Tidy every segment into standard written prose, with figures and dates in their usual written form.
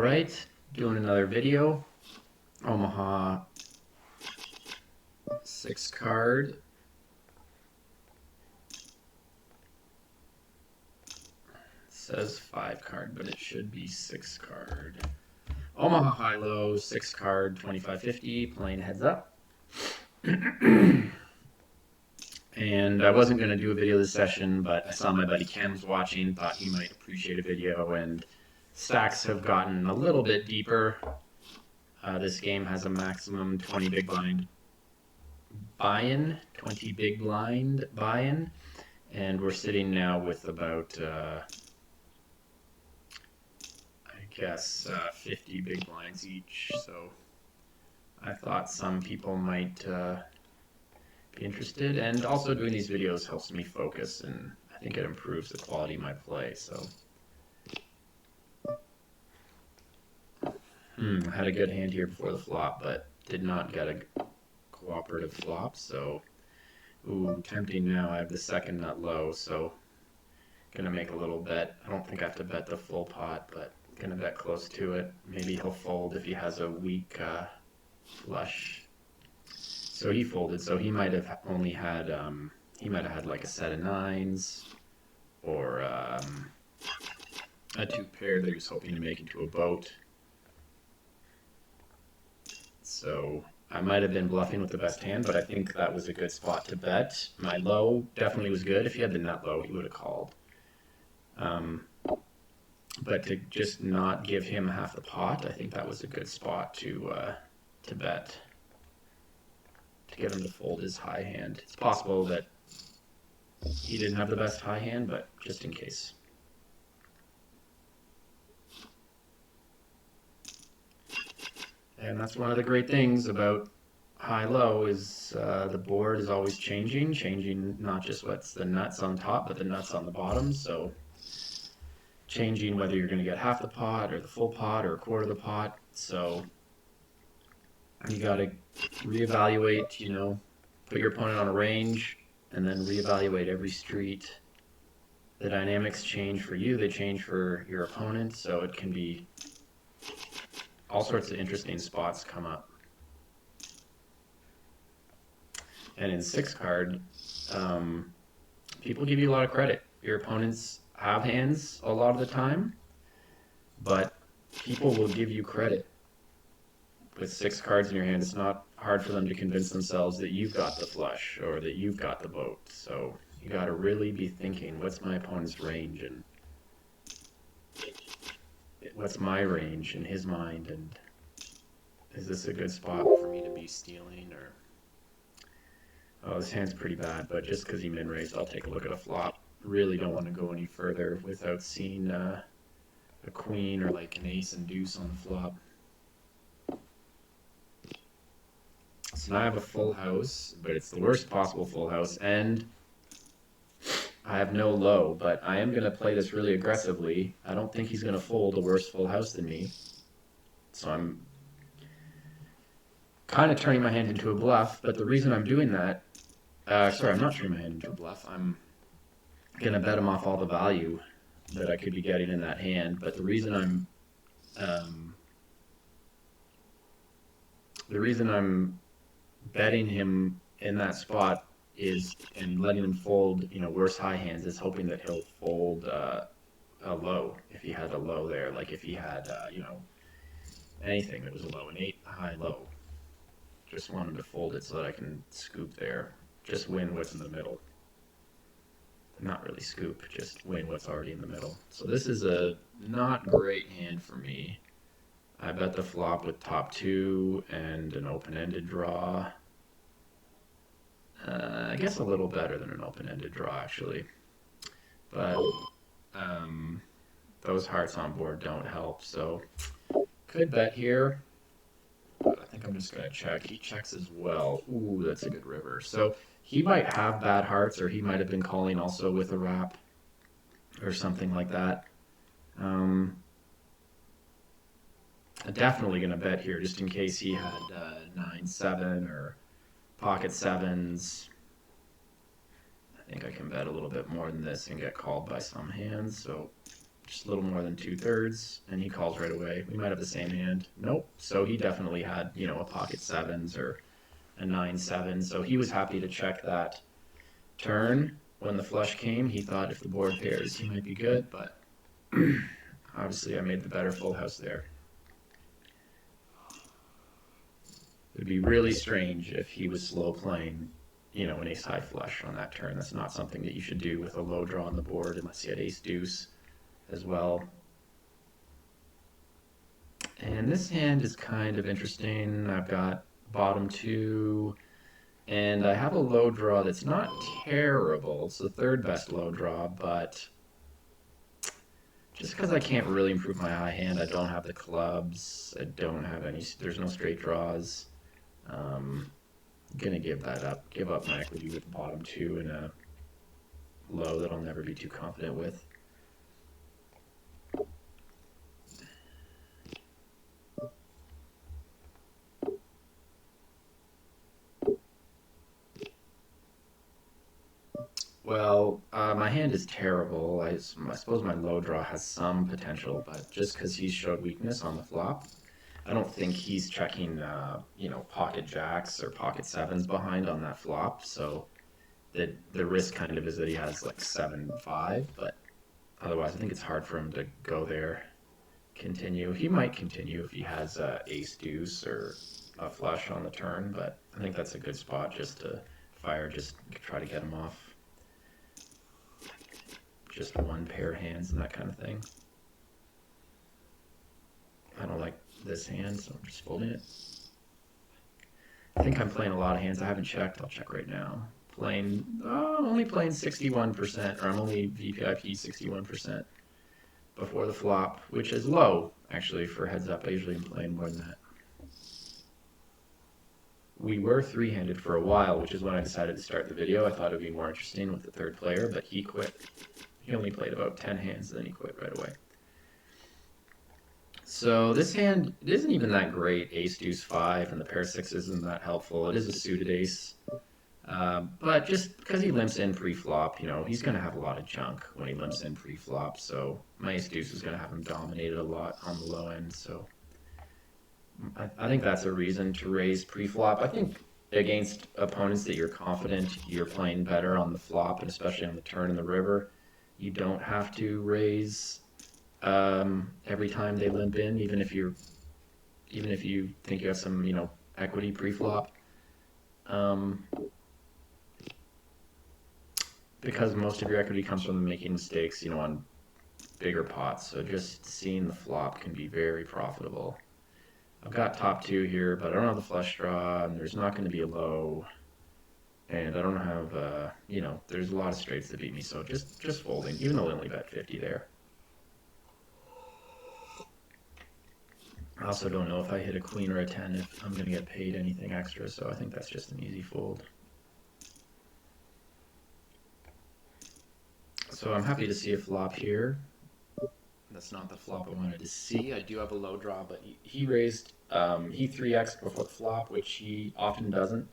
Alright, doing another video. Omaha 6 card. It says 5 card, but it should be 6 card. Omaha high-low, 6 card, 2550, playing heads up. And I wasn't going to do a video this session, but I saw my buddy Ken was watching, thought he might appreciate a video, and stacks have gotten a little bit deeper. This game has a maximum 20 big blind buy-in, 20 big blind buy-in, and we're sitting now with about, I guess, 50 big blinds each, so I thought some people might be interested, and also doing these videos helps me focus, and I think it improves the quality of my play, so. I had a good hand here before the flop, but did not get a cooperative flop, so, ooh, tempting now. I have the second nut low, so gonna make a little bet. I don't think I have to bet the full pot, but gonna bet close to it. Maybe he'll fold if he has a weak flush. So he folded, so he might have only had, he might have had like a set of nines, or a 2 pair that he was hoping to make into a boat. So I might have been bluffing with the best hand, but I think that was a good spot to bet. My low definitely was good. If he had the nut low, he would have called. But to just not give him half the pot, I think that was a good spot to bet. To get him to fold his high hand. It's possible that he didn't have the best high hand, but just in case. And that's one of the great things about high-low is the board is always changing not just what's the nuts on top, but the nuts on the bottom. So changing whether you're going to get half the pot or the full pot or a quarter of the pot. So you got to reevaluate, you know, put your opponent on a range and then reevaluate every street. The dynamics change for you, they change for your opponent, so it can be all sorts of interesting spots come up. And in 6 card, people give you a lot of credit. Your opponents have hands a lot of the time, but people will give you credit. With 6 cards in your hand, it's not hard for them to convince themselves that you've got the flush or that you've got the boat. So you got to really be thinking, what's my opponent's range and what's my range in his mind, and is this a good spot for me to be stealing, or oh, this hand's pretty bad, but just because he min-raised, I'll take a look at a flop. Really don't want to go any further without seeing a queen or like an ace and deuce on the flop. So now I have a full house, but it's the worst possible full house, and I have no low, but I am going to play this really aggressively. I don't think he's going to fold a worse full house than me. So I'm kind of turning my hand into a bluff, but the reason I'm doing that, sorry, I'm not turning my hand into a bluff. I'm going to bet him off all the value that I could be getting in that hand, but the reason I'm betting him in that spot is, and letting him fold, you know, worse high hands, is hoping that he'll fold a low if he had a low there. Like if he had, you know, anything that was a low, an 8, high, low. Just want him to fold it so that I can scoop there. Just win what's in the middle. Not really scoop, just win what's already in the middle. So this is a not great hand for me. I bet the flop with top 2 and an open-ended draw. I guess a little better than an open-ended draw, actually. But those hearts on board don't help, so could bet here. But I think I'm just going to check. He checks as well. Ooh, that's a good river. So he might have bad hearts, or he might have been calling also with a wrap or something like that. I'm definitely going to bet here just in case he had 9-7 or pocket 7s. I think I can bet a little bit more than this and get called by some hands. So just a little more than 2/3, and he calls right away. We might have the same hand. Nope. So he definitely had, you know, a pocket sevens or a 9/7. So he was happy to check that turn. When the flush came, he thought if the board pairs, he might be good, but obviously I made the better full house there. It would be really strange if he was slow playing, you know, an ace high flush on that turn. That's not something that you should do with a low draw on the board unless you had ace deuce as well. And this hand is kind of interesting. I've got bottom two, and I have a low draw that's not terrible. It's the third best low draw, but just because I can't really improve my high hand, I don't have the clubs, I don't have any, there's no straight draws. I'm gonna give that up, give up my equity with bottom two and a low that I'll never be too confident with. Well, my hand is terrible. I suppose my low draw has some potential, but just because he showed weakness on the flop, I don't think he's checking, you know, pocket jacks or pocket sevens behind on that flop. So the risk kind of is that he has like 7-5, but otherwise I think it's hard for him to go there. Continue. He might continue if he has ace deuce or a flush on the turn, but I think that's a good spot just to fire, just try to get him off. Just one pair hands and that kind of thing. I don't like this hand, so I'm just folding it. I think I'm playing a lot of hands. I haven't checked. I'll check right now. Only playing 61%, or I'm only VPIP 61% before the flop, which is low, actually, for heads up. I usually am playing more than that. We were three-handed for a while, which is when I decided to start the video. I thought it would be more interesting with the third player, but he quit. He only played about 10 hands, and then he quit right away. So this hand, it isn't even that great. Ace deuce 5 and the pair 6 isn't that helpful. It is a suited ace. But just because he limps in pre-flop, you know, he's going to have a lot of junk when he limps in pre-flop. So my ace deuce is going to have him dominated a lot on the low end. So I think that's a reason to raise pre-flop. I think against opponents that you're confident you're playing better on the flop, and especially on the turn in the river, you don't have to raise every time they limp in, even if you think you have some, you know, equity pre-flop. Because most of your equity comes from making mistakes, you know, on bigger pots. So just seeing the flop can be very profitable. I've got top two here, but I don't have the flush draw, and there's not going to be a low. And I don't have, you know, there's a lot of straights that beat me, so just folding, even though I only bet 50 there. I also don't know if I hit a queen or a 10 if I'm going to get paid anything extra, so I think that's just an easy fold. So I'm happy to see a flop here. That's not the flop I wanted to see. I do have a low draw, but he raised, he 3x before the flop, which he often doesn't.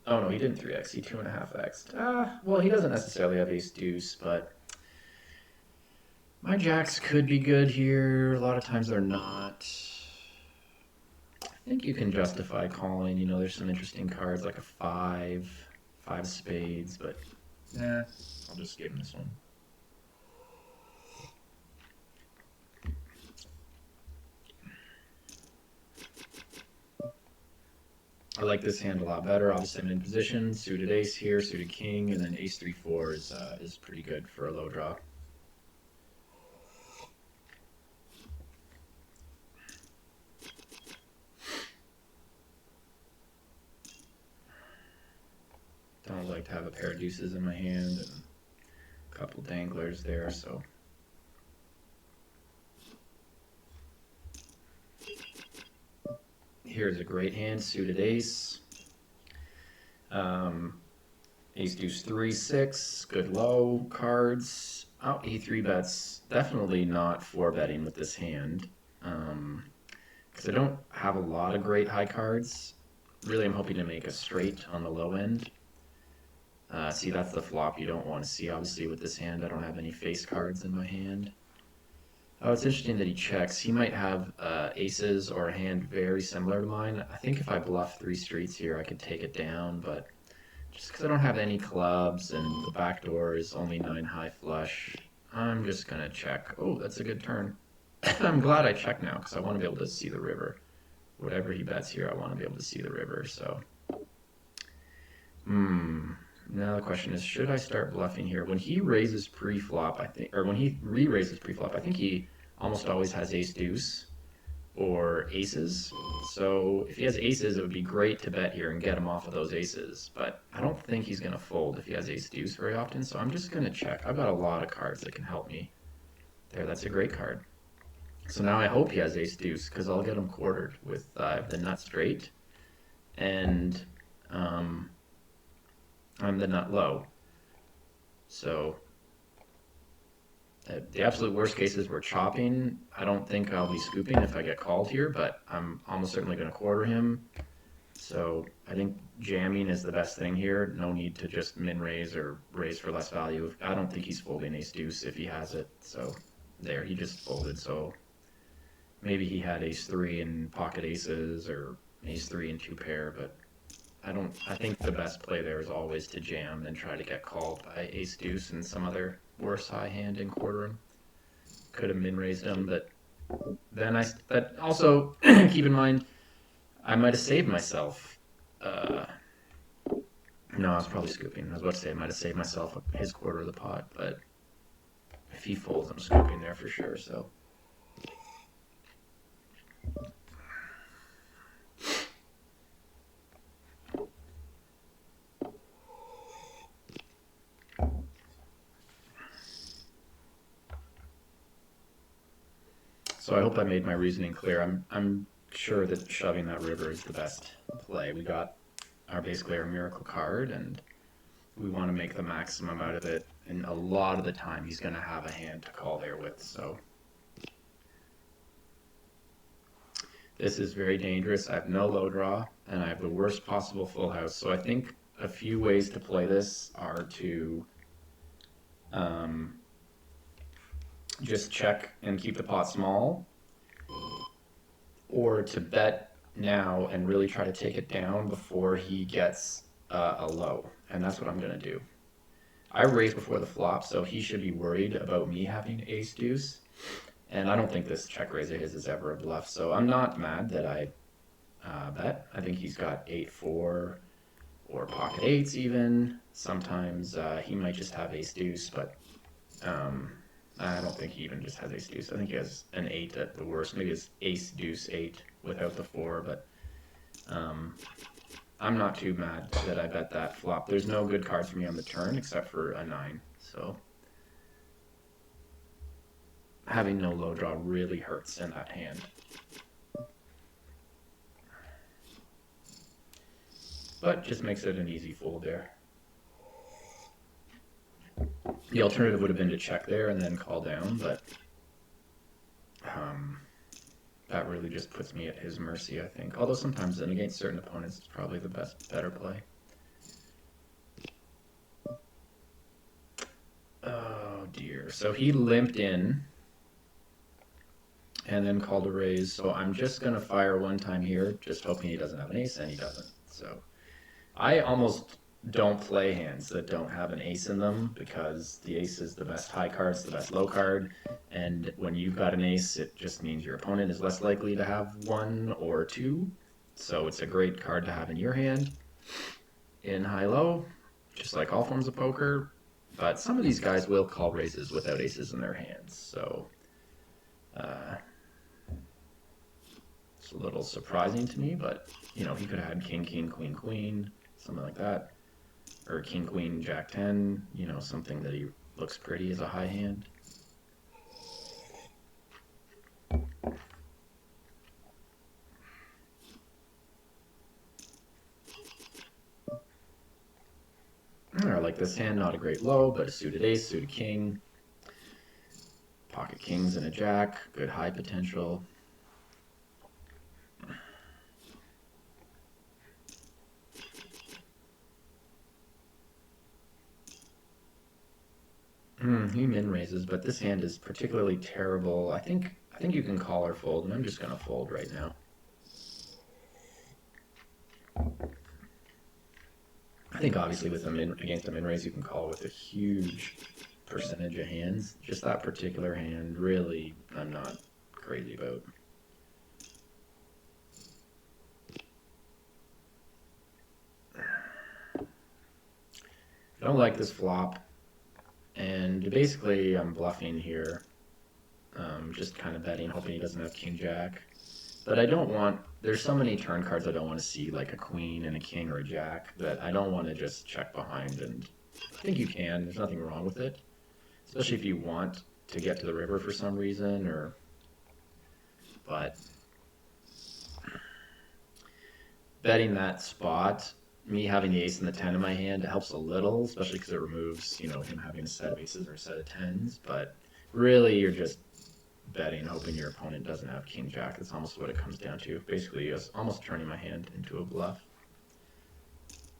Oh no, he didn't 3x, he 2.5x. Well, he doesn't necessarily have ace deuce, but my jacks could be good here. A lot of times they're not. I think you can justify calling. You know, there's some interesting cards like a 5 spades, but I'll just give him this one. I like this hand a lot better. Obviously, I'm in position. Suited ace here, suited king, and then ace 3-4 is pretty good for a low draw. Don't like to have a pair of deuces in my hand and a couple danglers there, so. Here's a great hand, suited ace. Ace deuce 3-6, good low cards. Oh, he 3-bets. Definitely not 4-betting with this hand. Because I don't have a lot of great high cards. Really, I'm hoping to make a straight on the low end. See, that's the flop you don't want to see. Obviously, with this hand, I don't have any face cards in my hand. Oh, it's interesting that he checks. He might have aces or a hand very similar to mine. I think if I bluff three streets here, I could take it down, but just because I don't have any clubs and the back door is only 9 high flush, I'm just gonna check. Oh, that's a good turn. I'm glad I check now because I want to be able to see the river. Whatever he bets here, I want to be able to see the river. So, now the question is, should I start bluffing here? When he raises pre-flop, I think, or when he re-raises pre-flop, I think he almost always has ace deuce or aces. So if he has aces, it would be great to bet here and get him off of those aces. But I don't think he's going to fold if he has ace deuce very often. So I'm just going to check. I've got a lot of cards that can help me. There, that's a great card. So now I hope he has ace deuce because I'll get him quartered with the nut straight. And I'm the nut low. So the absolute worst case is we're chopping. I don't think I'll be scooping if I get called here, but I'm almost certainly going to quarter him. So I think jamming is the best thing here. No need to just min raise or raise for less value. I don't think he's folding ace deuce if he has it. So there, he just folded. So maybe he had ace three and pocket aces or ace three and two pair, but I think the best play there is always to jam and try to get called by ace deuce and some other worse high hand and quarter him. Could have min raised him, but then but also keep in mind I might have saved myself. No, I was probably scooping. I was about to say I might have saved myself his quarter of the pot, but if he folds, I'm scooping there for sure. So. So I hope I made my reasoning clear. I'm sure that shoving that river is the best play. We got basically our miracle card, and we want to make the maximum out of it. And a lot of the time, he's going to have a hand to call there with. So this is very dangerous. I have no low draw, and I have the worst possible full house. So I think a few ways to play this are to just check and keep the pot small, or to bet now and really try to take it down before he gets a low. And that's what I'm going to do. I raised before the flop, so he should be worried about me having ace deuce. And I don't think this check raise of his is ever a bluff, so I'm not mad that I bet. I think he's got 8-4 or pocket eights even. Sometimes he might just have ace deuce, but I don't think he even just has ace deuce. I think he has an 8 at the worst. Maybe it's ace deuce 8 without the 4, but I'm not too mad that I bet that flop. There's no good cards for me on the turn except for a 9, so having no low draw really hurts in that hand. But just makes it an easy fold there. The alternative would have been to check there and then call down, but that really just puts me at his mercy, I think. Although sometimes, and against certain opponents, it's probably the better play. Oh dear. So he limped in and then called a raise. So I'm just going to fire one time here, just hoping he doesn't have an ace, and he doesn't. So I almost don't play hands that don't have an ace in them because the ace is the best high card, it's the best low card, and when you've got an ace, it just means your opponent is less likely to have 1 or 2, so it's a great card to have in your hand in high-low, just like all forms of poker, but some of these guys will call raises without aces in their hands, so it's a little surprising to me, but you know, he could have had king, king, queen, queen, something like that. Or king, queen, jack 10, you know, something that he looks pretty as a high hand. I like this hand, not a great low, but a suited ace, suited king. Pocket kings and a jack, good high potential. He min raises, but this hand is particularly terrible. I think you can call or fold, and I'm just gonna fold right now. I think obviously with against a min raise, you can call with a huge percentage of hands. Just that particular hand, really, I'm not crazy about. I don't like this flop, and basically I'm bluffing here. Just kind of betting, hoping he doesn't have king jack. But I don't want, there's so many turn cards I don't want to see, like a queen and a king or a jack, that I don't want to just check behind. And I think you can, there's nothing wrong with it. Especially if you want to get to the river for some reason, but betting that spot, me having the ace and the 10 in my hand, it helps a little, especially because it removes, him having a set of aces or a set of 10s. But really, you're just betting, hoping your opponent doesn't have king jack. That's almost what it comes down to. Basically, it's almost turning my hand into a bluff.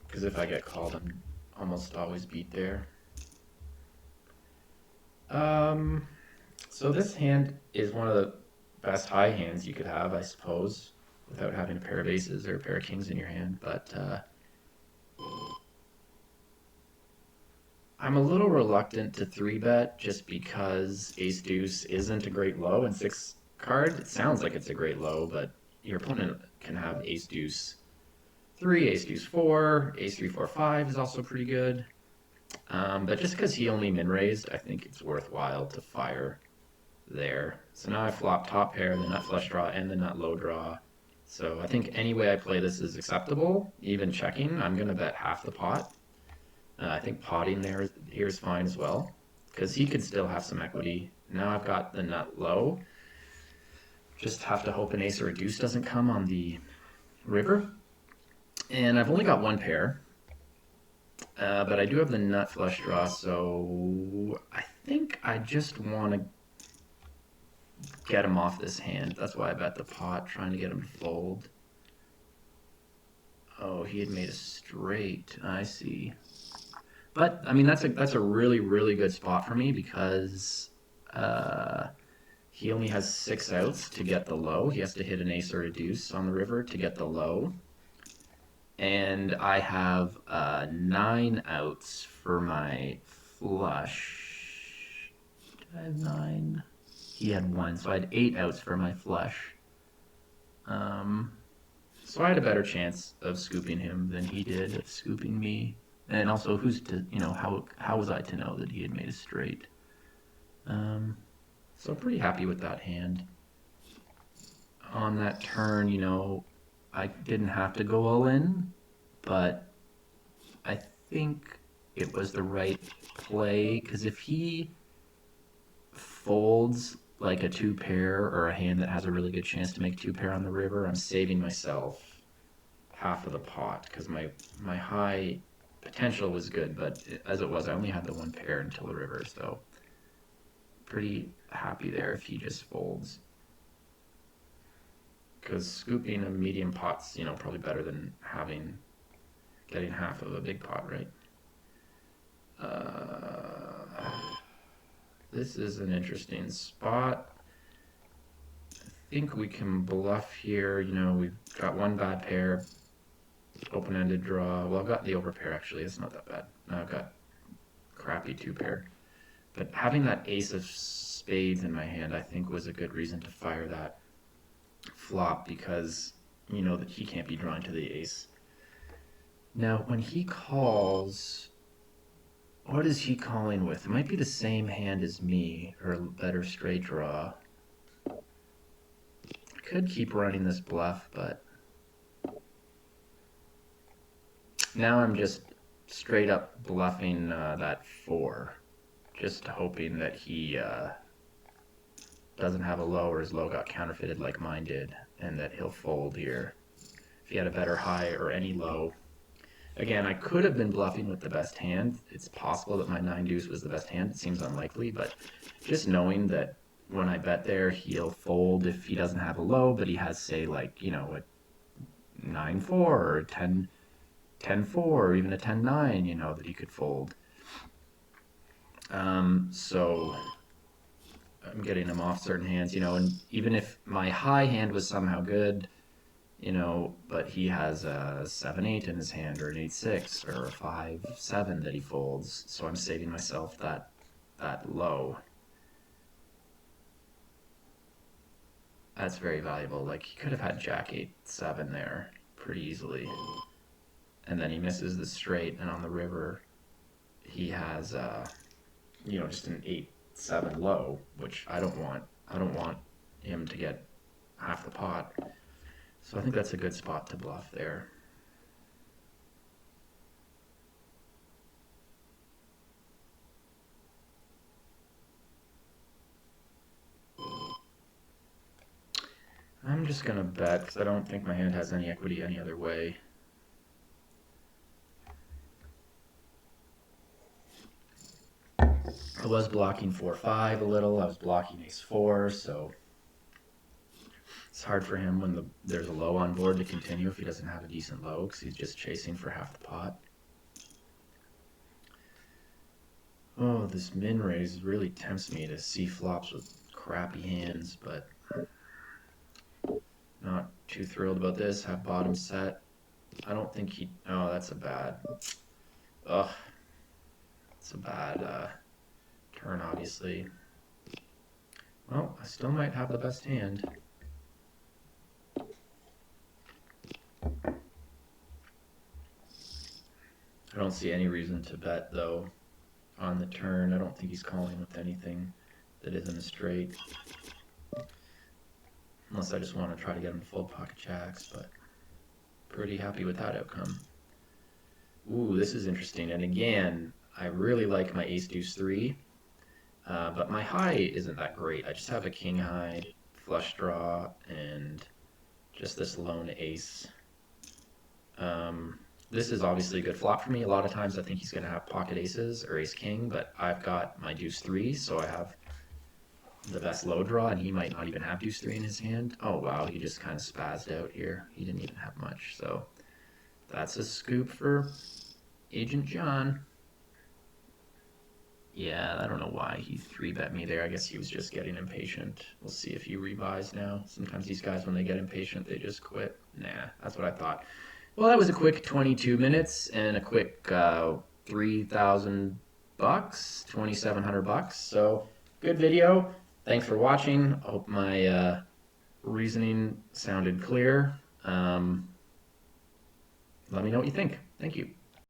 Because if I get called, I'm almost always beat there. So this hand is one of the best high hands you could have, I suppose, without having a pair of aces or a pair of kings in your hand. But I'm a little reluctant to 3-bet just because ace deuce isn't a great low, and 6 card, it sounds like it's a great low, but your opponent can have ace deuce 3, ace deuce 4, ace 3, 4, 5 is also pretty good. But just because he only min raised, I think it's worthwhile to fire there. So now I flop top pair, the nut flush draw, and the nut low draw. So I think any way I play this is acceptable. Even checking, I'm going to bet half the pot. I think potting here is fine as well, because he could still have some equity. Now I've got the nut low. Just have to hope an ace or a deuce doesn't come on the river. And I've only got one pair. But I do have the nut flush draw, so I think I just want to get him off this hand. That's why I bet the pot, trying to get him to fold. Oh, he had made a straight. I see. But I mean, that's a really, really good spot for me because he only has 6 outs to get the low. He has to hit an ace or a deuce on the river to get the low. And I have 9 outs for my flush. Did I have 9? He had 1, so I had 8 outs for my flush. So I had a better chance of scooping him than he did of scooping me. And also, who's to, how was I to know that he had made a straight? So pretty happy with that hand. On that turn, I didn't have to go all in, but I think it was the right play, because if he folds like a 2-pair or a hand that has a really good chance to make 2-pair on the river, I'm saving myself half of the pot, because my high potential was good, but as it was, I only had the 1 pair until the river, so pretty happy there if he just folds. Because scooping a medium pot's, probably better than getting half of a big pot, right? This is an interesting spot. I think we can bluff here. We've got 1 bad pair, open-ended draw. Well, I've got the overpair, actually. It's not that bad. Now I've got crappy 2-pair. But having that ace of spades in my hand, I think, was a good reason to fire that flop, because that he can't be drawing to the ace. Now, when he calls, what is he calling with? It might be the same hand as me, or a better straight draw. I could keep running this bluff, but now I'm just straight up bluffing that 4, just hoping that he doesn't have a low, or his low got counterfeited like mine did, and that he'll fold here. If he had a better high or any low. Again, I could have been bluffing with the best hand. It's possible that my 9 deuce was the best hand. It seems unlikely, but just knowing that when I bet there, he'll fold if he doesn't have a low, but he has, say, like, a 9-4 or a 10-4 or even a 10-9, that he could fold. So I'm getting him off certain hands, and even if my high hand was somehow good, but he has a 7-8 in his hand, or an 8-6, or a 5-7 that he folds, so I'm saving myself that low. That's very valuable. Like, he could have had Jack 8-7 there pretty easily, and then he misses the straight, and on the river he has just an 8-7 low, which I don't want. I don't want him to get half the pot. So I think that's a good spot to bluff there. I'm just gonna bet because I don't think my hand has any equity any other way. I was blocking 4-5 a little. I was blocking ace-4, so it's hard for him when there's a low on board to continue if he doesn't have a decent low because he's just chasing for half the pot. Oh, this min raise really tempts me to see flops with crappy hands, but not too thrilled about this. Have bottom set. I don't think he... Oh, that's a bad... Ugh. It's a bad turn, obviously. Well, I still might have the best hand. I don't see any reason to bet, though, on the turn. I don't think he's calling with anything that isn't a straight. Unless I just want to try to get him to fold pocket jacks, but pretty happy with that outcome. Ooh, this is interesting. And again, I really like my ace-deuce-3, but my high isn't that great. I just have a king high, flush draw, and just this lone ace. This is obviously a good flop for me. A lot of times I think he's going to have pocket aces or ace-king, but I've got my deuce-3, so I have the best low draw, and he might not even have deuce-3 in his hand. Oh, wow, he just kind of spazzed out here. He didn't even have much, so that's a scoop for Agent John. Yeah, I don't know why he 3-bet me there. I guess he was just getting impatient. We'll see if he rebuys now. Sometimes these guys, when they get impatient, they just quit. Nah, that's what I thought. Well, that was a quick 22 minutes and a quick 3,000 bucks, 2,700 bucks. So good video. Thanks for watching. I hope my reasoning sounded clear. Let me know what you think. Thank you.